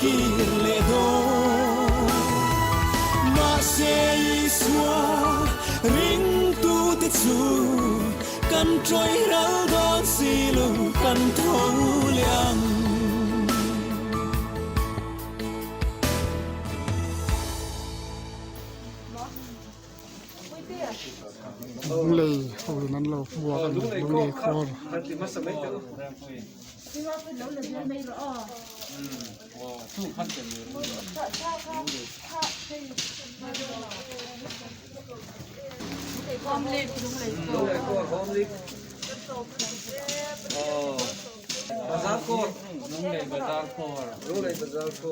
ki le do ma se iswa ring tu te chu kan troi ra don si lu kan thong liangเลยเขานั้นเราบัวกันเลยคอที่มาสมัยเจ้าที่ว่าเป็นแล้วเลยไม่รอทุกขั้นเป็นเลยความเล็กดูเลย รู้เลยก็หอมลิกบาซาโครู้เลยบาซาโครู้เลยบาซาโค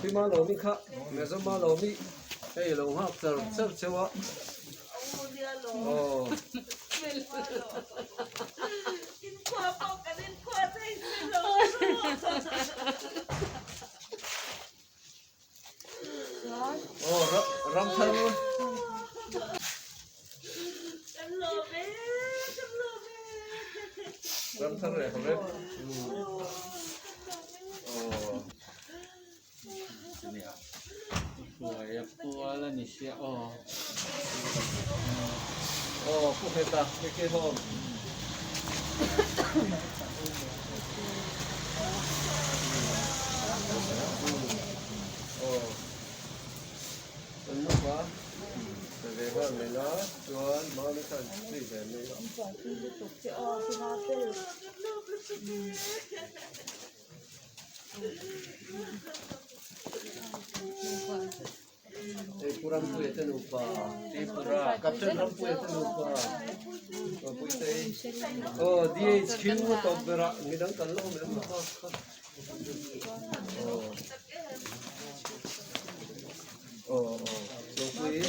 พี่มาโลมิค่ะเมื่อสมาโลมิเฮ้ยเราหักเสิร์ฟเชียวะกินความปกกันความได้สิโลรำทันเลยรำทันเลยครับเล็บปัวแล้วนี่เชียผู้เฮตาไม่เกี่ยวเป็นลูกวะแต่เรื่องไม่ละชวนมาไม่ทันสี่แสนไม่ละKurang punya lupa, kurang. Kapten orang punya lupa. Oh, dia skin top berak, midang kalau memang. Oh, so punya.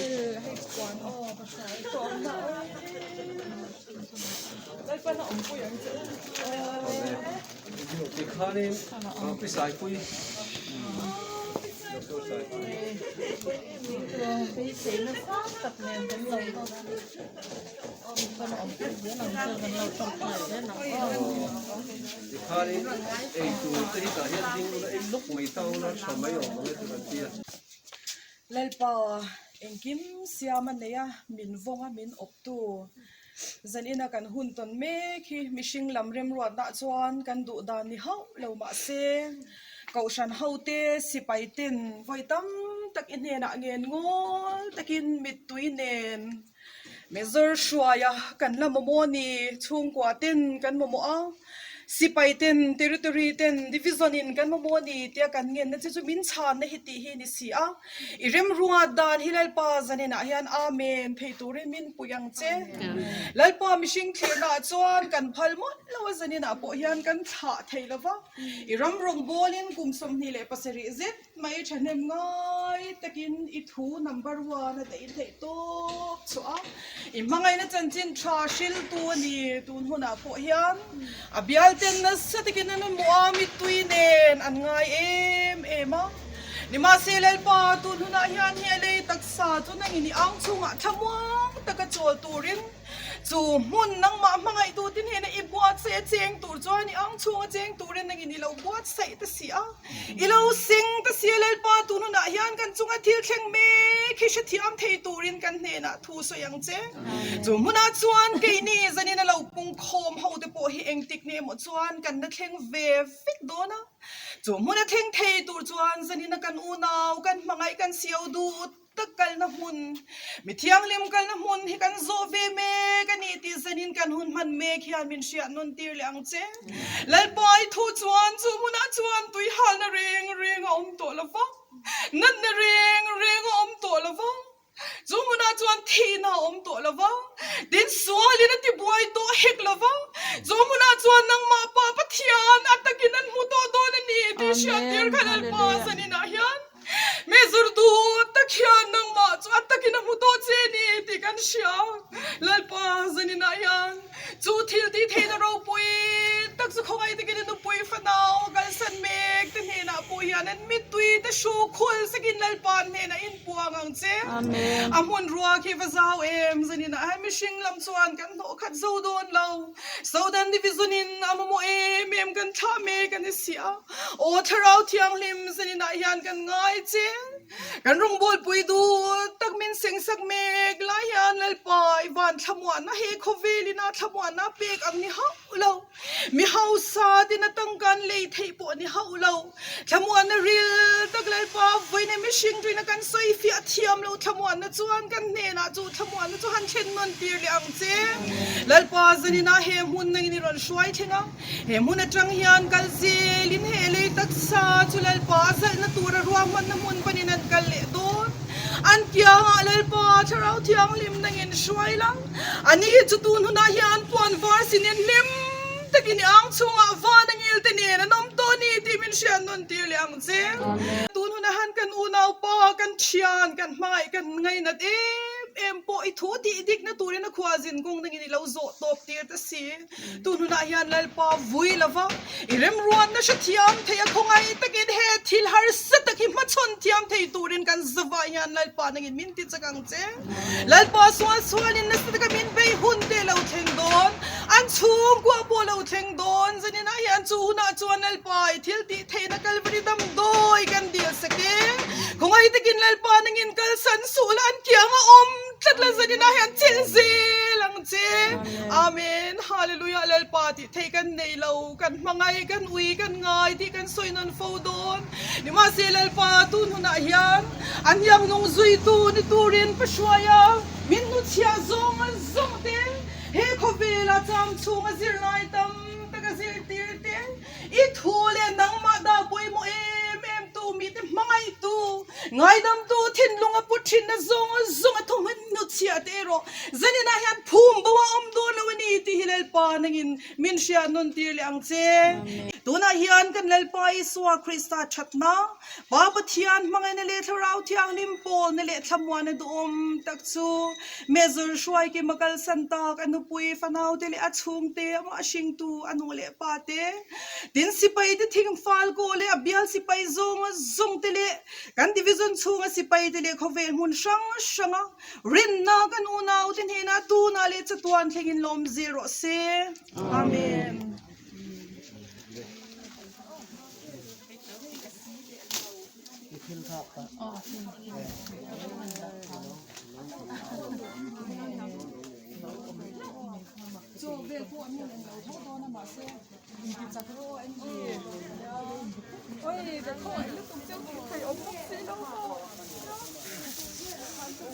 Dikhanin, pisai punya. cái xí nó phát tập nền đến lâu thôi con nó ổn định với nó chơi gần lâu trong thời đấy nó khai ấy tụi cái cả hiện tin nó lúc mấy tao nó sớm mấy ông mới tụi nó tiền lên bờ em kiếm xe mà này à mình vong à mình ốp tu dân in là cần hun tuần mê khi mình sinh làm rem ruột đã choan cần đủ đàn đi hậu lâu mà xe cậu sản hậu tê si bay tiền voi tâm tắc in nè nghe ngô tắc in mít túi nền mẹ giờ xua ya cần làm mồm nì chung quả tiền cần mồm si bay tiền territory tiền division in cần mồm nì tia cần nghe nên chú min chan na hiti hi ni si a irem ruat dan hilal pa zanin a hian amen thei tur min puyang che lal pa mi sing thir na chuan kan phal mot lo zanin a po hian kan tha thei lova iram rong bolin kum som ni le pasari zet mai thanem ngai takin I thu number 1 ta in thei to chua I mangai na chanchin tha shil tu ni tun huna po hian abial ten na sa takin na mo mi tuinen an ngai em a ni ma selal pa tun huna hian hele taksa tu nang ini ang chunga thamwang taka chol turin chu mun nang ma mangai tu tin he na I buat se cheng tur choi ni ang chunga cheng turin nang ini lo buat sai ta sia I lo sing ta selal pa tun huna hian kan chunga thil thleng me khi she thiam thei turin kan ne na thu so yang che chu muna chuan ke ni zanin lo pung khom ho te po hi engtik ne mo chuan kan na thleng ve fik do na chu muna thleng thei tur chuan zanin na kan u naw kan mangai kan siau du takal na hun mi thiang lim kal na hun hi kan zo ve me kan I ti zanin kan hun man me khian min sia non tir lang che lal pai thu chuan chu muna chuan tui hal na reng om to lova nan na reng om to lova chu muna chuan thi na om to lova din suali na ti buai to hek lova chu muna chuan nang ma pa pathian atakin an mu to do na ni ti sia tir khalal pa sanina hian me zurdu takhian nang ma chu atakin mu to che ni ti kan sia lal pa zanina hian chu thil ti the na ro pui tak su khongai ti kin nu pui fanao gal san mek te ne na pu hian an mi tui te shu khul sakin lal pa ne na in puang ang che amen amun ruwa ki vazau em zanina ai mi shing lam chuan kan no khat zo don lo so dan division in amamo em กันท่าเมกันเสียโอ้ทเราเทียงลิมสนินายันกันง่ายเจกันรงบอลปุยดูตักมินเสียงสักเมกลายันเลปายวันทำวันนะเฮโคเวลินาทำวันนะเปกอันนี้เฮาเรามีเฮาซาดินะตั้งกันเลยเทปอันนี้เฮาเราทำวันนะเรียตักเลปาไว้ในมิชิงด้วยนะกันสวยฟิอาเทียมเราทำวันนะจวนกันเนนะจูทำวันนะจูฮันเชนมันตีเลียงเจเลปาสนินาเฮมุนในนี่รอนช่วยเทนะเฮมุนนะจังยันกันเซลินเฮเลตักซาจูเลปาเซนะตัวรวมมันนะมุนปนินันกันเลโดนอันเกียงเลปาทเราเทียงลิมนังเงินช่วยลังอันนี้จุดตูนหุนายันปวนวาร์สินลิมตะกินอังชงอาวานังอิลเตเนนะน้องตัวนี้ที่มินเชียนนนตีเลียงเซตูนหุนาหันกันอุณาวปากันเชียนกันไม่กันไงนัดเอ็มปอยทูดีดิกนะตัวนี้นะขวาจินกงนังอินเราโจตบตีตะสีตูนหุนายันเลปาวุยละวะอิเรมรวนนะชะเทียมเทียคงไงตะกินเฮทิลฮาร์สตะกินมาชนเทียมเทียตูรินกันสวายันเลปานังอินมินติจักังเจเลปาสวนสวนนินนะสตะกินไปหุ่นเดลเอาเทงโดนอันชูกว่าบัวเราเทงโดนจะนี่นะยันจูน่าจวนเลปาทิลติเทนักลบริดำโดยกันเดียวสักเองคงไงตะกินเลปานังอินกัลสันสูลันเกียงอมจัดละจะนี่นะยันเจนซีลังเจอาเมนฮาเลลูยาเลปาติเทกันในเรากันมังไงกันอุยกันง่ายที่กันสวยนันฟูโดนนี่มาเซเลปาตุนหุนายันอันยังนงซุยตูนิตูรินปะชวายามินนุเชียซงอันซงเตเฮโคเวลาจำชูงซิลไลตัมตะกซิลตีเตอีทูเลนังมาดาปุยโมเอมตูมีแต่มังไงตูไงดำตูทินลุงอปุชินนะซงอะทงมันนุเชียเตโรจะนี่นะยันภูมิบัวอมโดนวันนี้ที่ฮิเลปานังอินมินเชียนนตีเลียงเจตัวน่ะยันกันเลปาอิสวาคริสตาชัดนะบาปที่ยันมังไงในเลทเราที่ยังลิมโปในเลทำวันในดูตักซูเมซอร์ช่วยกิมกัลสันตากอนุปุยฟันเอาเตเลอัดชุงเตมาชิงตูอนุเลปาเตดินสิไปที่ทิ้งฟาลโกเลอบิลสิไปซงเตเลกันดิวิซันชุงสิไปเตเลเขาเวมุนช่างรินนากันอุนาอุทินเฮนาตูนาเลจตวันเทกินลมเซโรเซอาเมน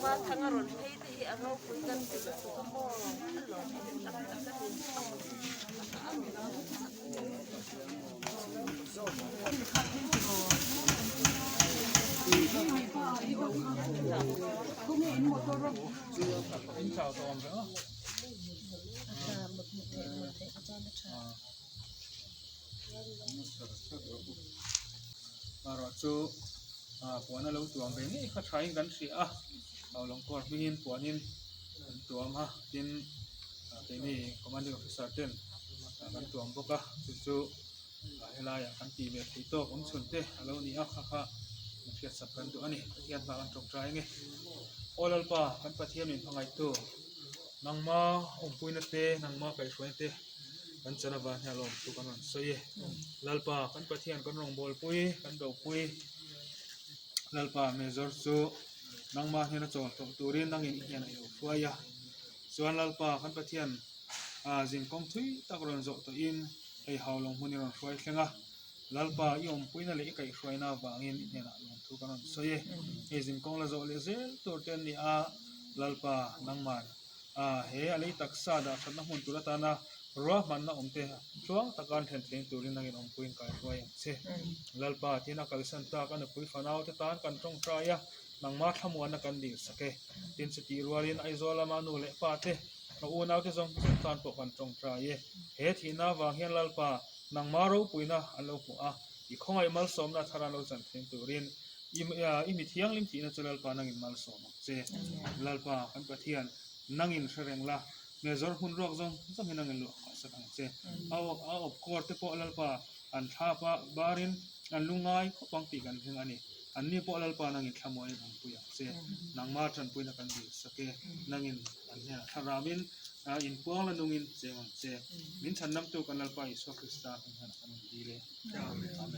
ว่าทั้งอารมณ์ให้ที่เราคุยกันเป็นตัวก็มองอารมณ์เป็นตับตัมาเราจูปัวนั่นเราตัวเป็นนี่เขาใช้กันสิเราลงก่อนวิ่งปัวนินตัวมาดินที่นี่คอมมานด์ออฟฟิเซอร์เต้นกันตัวพวกจู่เฮลายกันตีเบียดที่โต๊ะผมชนเตะเรานี่ค่ะมันเกิดสับกันตัวนี้เทียนมากันตรงใจไงโอลล์ป้ากันปะเทียนเป็นพังไงตัวนังมาปุยนัดเตะนังมาไปช่วยเตะกันจะนับวันให้ลงตัวกันสวยลล์ป้ากันปะเทียนกันรองบอลปุยกันดอกปุยลล์ป้าเมจอร์ซูนังมาเนี่ยนะโจตัวตัวเรียนนังอินเนี่ยนะอยู่ช่วยส่วนลล์ป้ากันปะเทียนจิงกงทุยตะกรอนโจตัวอินไอหาวลงหุ่นนี่เราช่วยเช่นลล์ป้ายอมปุยนั่นเลยไก่ช่วยน่าบางอินเนี่ยนะลงตัวกันสวยไอจิงกงละโจเลเซลตัวเต็นนี่ลล์ป้านังมันเฮอะไรตักซาดาฉันนักหุ่นตัวตานะรัวมันนะเตะช่วงตะการเห็นเสียงตัวเรียนนังอินปุยกันช่วยเช่ลล์ป้าที่นักการสันตากันปุยฟันเอาแต่ตานกันตรงใจนังมาทำวันนักการดีสักตินสติรัวเรียนไอโซลามานูเละป้าเตะเราอุณเอาที่ทรงตานปกกันตรงใจเฮทีน่าวางเฮียนลล์ป้านังมารู้ปุยนะอันเราผัวอีกข้องไอมัลสมนะทาราเราจันเสียงตัวเรียนอิมิเทียงลิมทีนะจะลล์ป้านังอินมัลสมเช่ลล์ป้ากันปะเทียนนังอินเสรงละเมจอร์หุ่นรอกจงจะมีนังอินหลวงสักครั้งเช่เอาคอร์ตปอลล์ป้าอันท่าป้าบารินอันลุงไงเขาปังตีกันถึงอันนี้ปอลล์ป้านังอินขโมยนังปุยเช่นังมาจันปุยนักกันดีสักนังอินอันเนี้ยทารามิน อินพวงละนุ่งอินเจงเจมินฉันน้ำตัวกันลไปสวคริสต์าของท่านกันดีเลยอาเมนใช่ไหม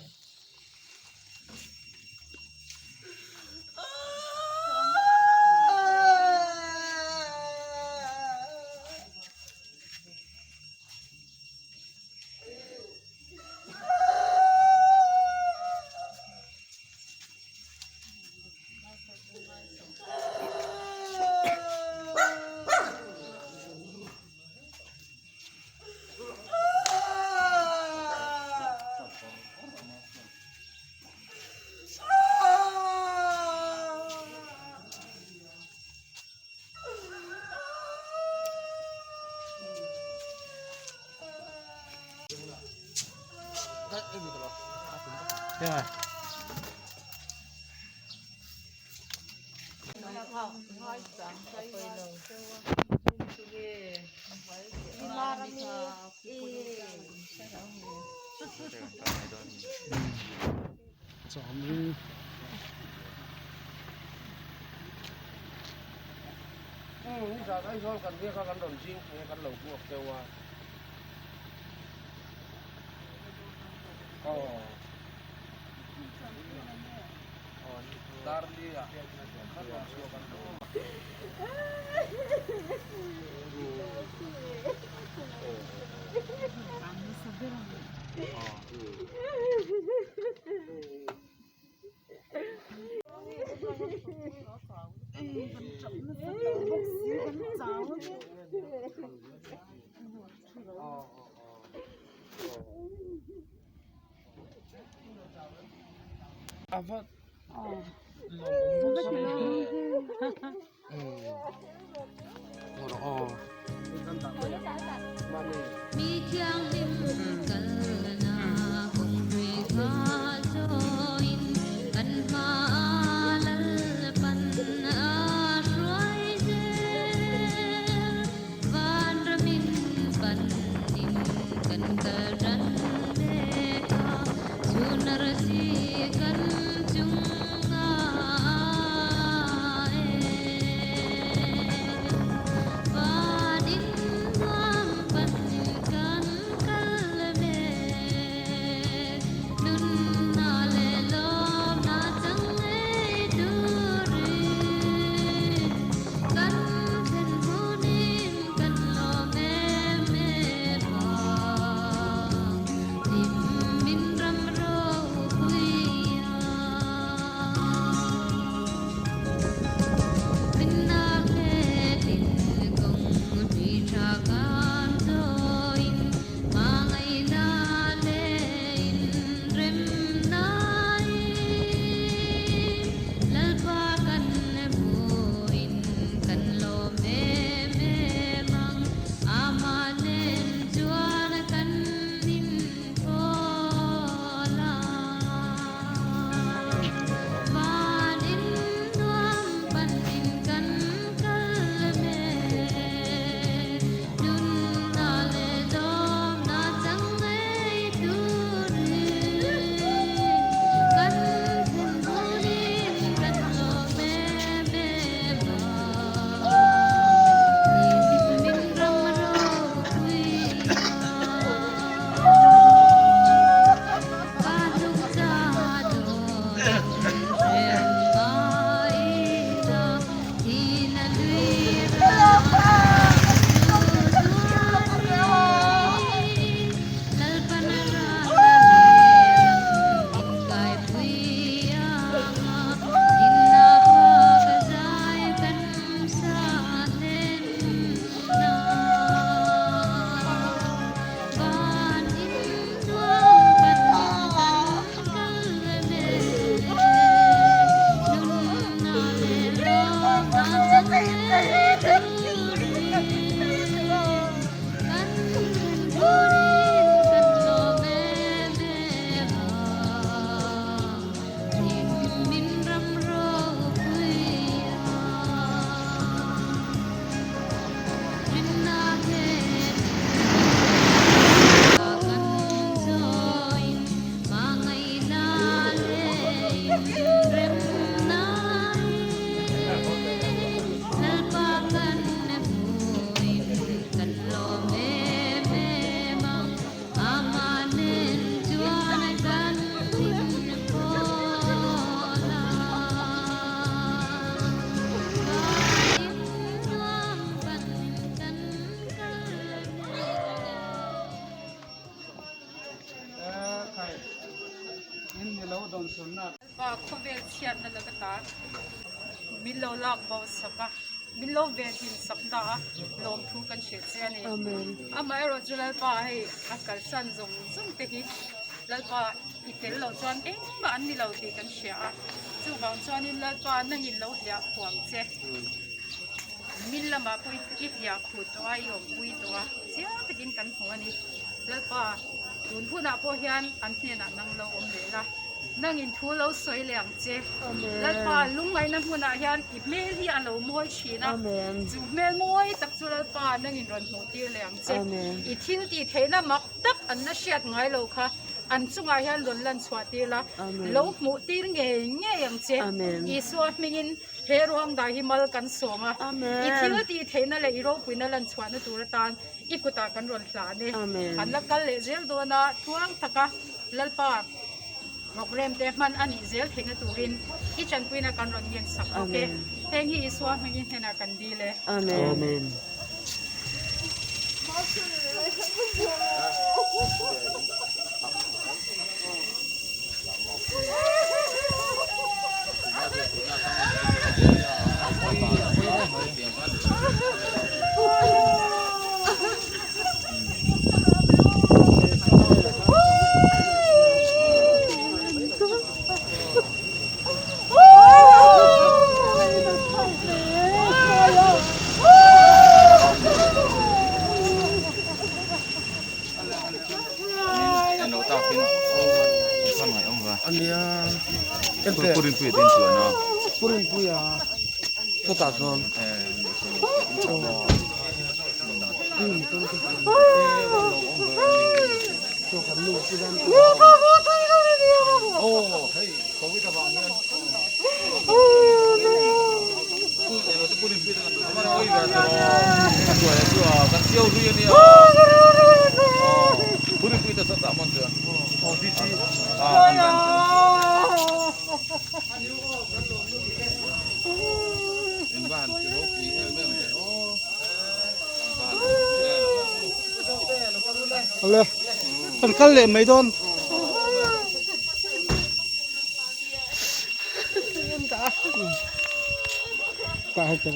สามริงนี่จะให้ชอบกันเรียกกันหล่นจริงเรียกกันหลงพวกเจ้าว่าอ๋อDarli ya, kan langsung kan tuh. Apa? Mi chiang lim kal na kong rui kha join kan ma lal pan a ruai je van ramin pan nim kan ka ran le ka sunar si kan chung Hãy subscribe cho kênh Ghiền Mì Gõ để không bỏ lỡ ป้าเขาเวลเชียนนั่นแหละก็ตามิโลลักบ่สักมิโลเวลินสักตาลมทุกันเสียเจนี่อามาเราจะเล่าป้าให้อากาศสั่นส่งเตะแล้วป้าอีเตลเราจวนเองบ้านนี่เราตีกันเสียจู่บางจวนนี่แล้วป้านั่งยินเราอยากหวงเจมิลละมาคุยอีอยากขุดตัวอยากคุยตัวเจ้าตะกินกันหัวนี่แล้วป้าคุณผู้น่ะพ่อเฮียนอันนี้น่ะนั่งเราอมเลยละนั่งอินทูเราสวยเหลี่ยมเจแล้วป้าลุงไงนั่งผู้น่ะเฮียนอีเมลี่อันเรามวยชีนะจู่เมลมวยตักจู่แล้วป้านั่งอินรอนหัวตีเหลี่ยมเจอีทิ้งตีเทน่ะมักตักอันน่ะเสียดไงเราค่ะอันจุงไงเฮียนหล่นลันสวัสดีละเราหมูตีเงี้ยเงี้ยอย่างเจอีสวดมิงินเฮรวงได้หิมัลกันสวงอ่ะอีทิ้งตีเทน่ะเลยอีโรกุยนั่นลันสวัสดีตัวละตานอีกุตากันรอนหลานเนี่ยอันละกันเลยเจลตัวน่ะทวงตะกะแล้วป้าหกเริ่มเต็มมันอันนี้เซลเทงตูรินอีจันกุยนักการรอนเย็นสักโอเคเทงฮีสวามินเทนักกันดีเลยอาเมนPurin puya din tuwa no. Purin puya. Kota son. So kan lu sidan. Oh, hey, kau kita bangun. Itu purin puya dengan tuwa. Mana oi kan tuwa kan siau lu ni. Purin puya tu tak mon tuwa. Oh, sisi.บ้านจะรบปีเมื่อมันโอ้เอาเลยมันกันเลยไม่โดนตายจัง